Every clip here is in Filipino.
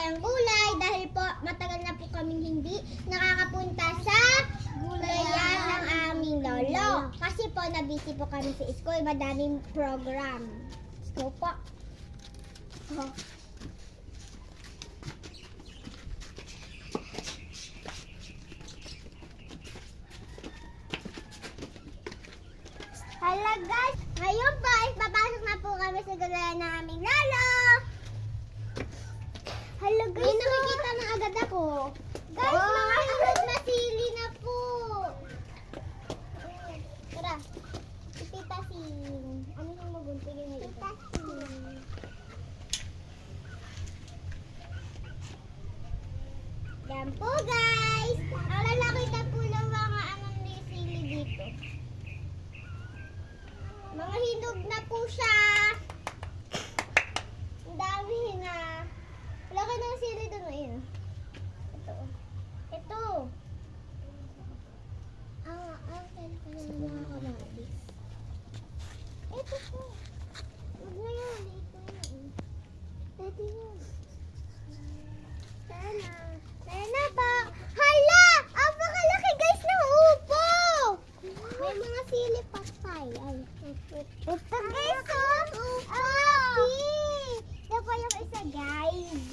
tayong gulay dahil po matagal na po kaming hindi nakakapunta sa gulayan ng aming lolo. Kasi po nabisi po kami sa school, madaming program. So po. Oh. Hello guys! Ngayon po, papasok na po kami sa gulayan ng aming lolo. Hello guys! May nakikita na agad ako. Guys, mga sunod na sili na po. Tara, ipitasin. Ano yung maguntigin na ito? Ipitasin. Yan po guys! Ang lalaki na po ng mga sili dito. Mga hinog na po siya. Ang dami na. Laki ng sili doon. Ayun. Ito. Ito. Okay. Mga kamatis. Ito po. Huwag na yan. Ito yan. Pwede yun. Sana ba? Hala! Ang makalaki guys ng upo! May mga sili patay. Ito guys, oh! Ito pa yung isa guys.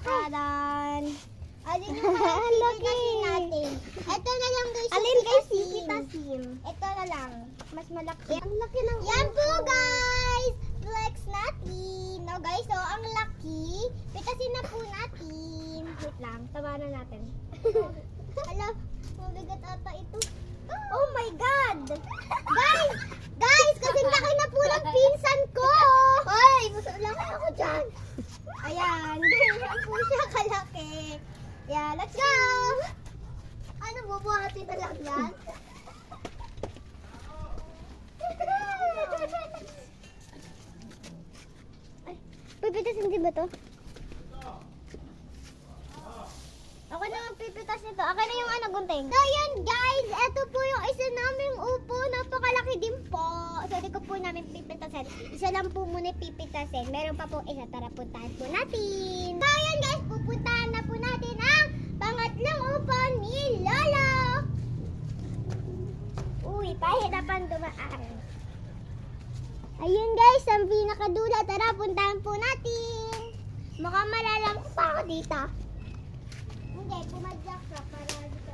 Tadan! Alin yung pipitasin natin? Ito na lang guys. Alin guys pipitasin? Ito na lang. Mas malaki. Ang laki ng upo. Yan po guys! Flex natin. No guys, so ang laki. Pitasin na po natin. Wait lang, tawanan natin. Hala, mabigat ata ito. Oh my God! Guys, kasi laki na po ng pinsan ko. Hoy, laki ako dyan. Ayan, ganyan po siya kalaki. Yeah, let's go! Ano, bubuhatin na lang yan? Ay, pipitasin din ba to? Ako na magpipitas nito. Ako na yung gunting. So, yan guys. Ito po yung isa naming upo. Napakalaki din po. So, di ko po namin pipitasin. Isa lang po muna pipitasin. Meron pa po isa. Tara, puntahan po natin. So, yan guys. Pupuntahan na po natin ang pangatlong upo ni Lolo. Uy, pahirapan dumaan. Ayun guys, ang pinakadula. Tara, puntahan po natin. Mukhang malalamok pa ako dito. Hindi, pumadyak ka para dito.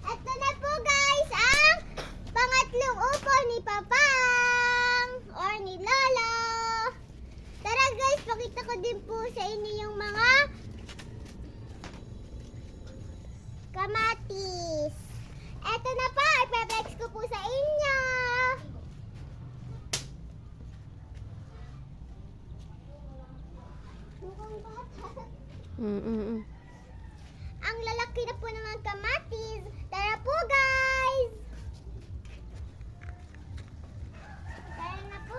Ito na po guys, ang pangatlong upo ni Papang or ni Lolo. Tara guys, pakita ko din po sa inyo yung mga kamatis. Ito na pa, ipeplex ko po sa inyo. Mukhang bata. Ang lalaki na po ng kamatis. Tara po guys! Tara na po.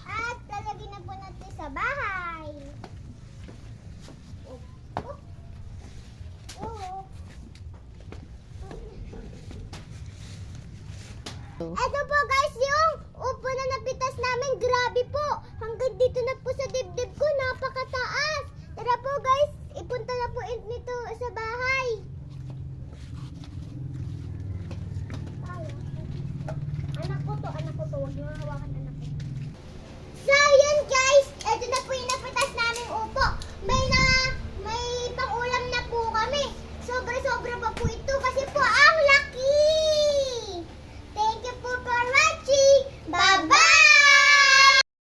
At lalagyan na po natin sa bahay. Ito po guys yung upo na napitas namin. Grabe po. Hanggang dito na po sa dibdib ko. Napakataas. Tara po guys. Ipunta na po nito sa bahay.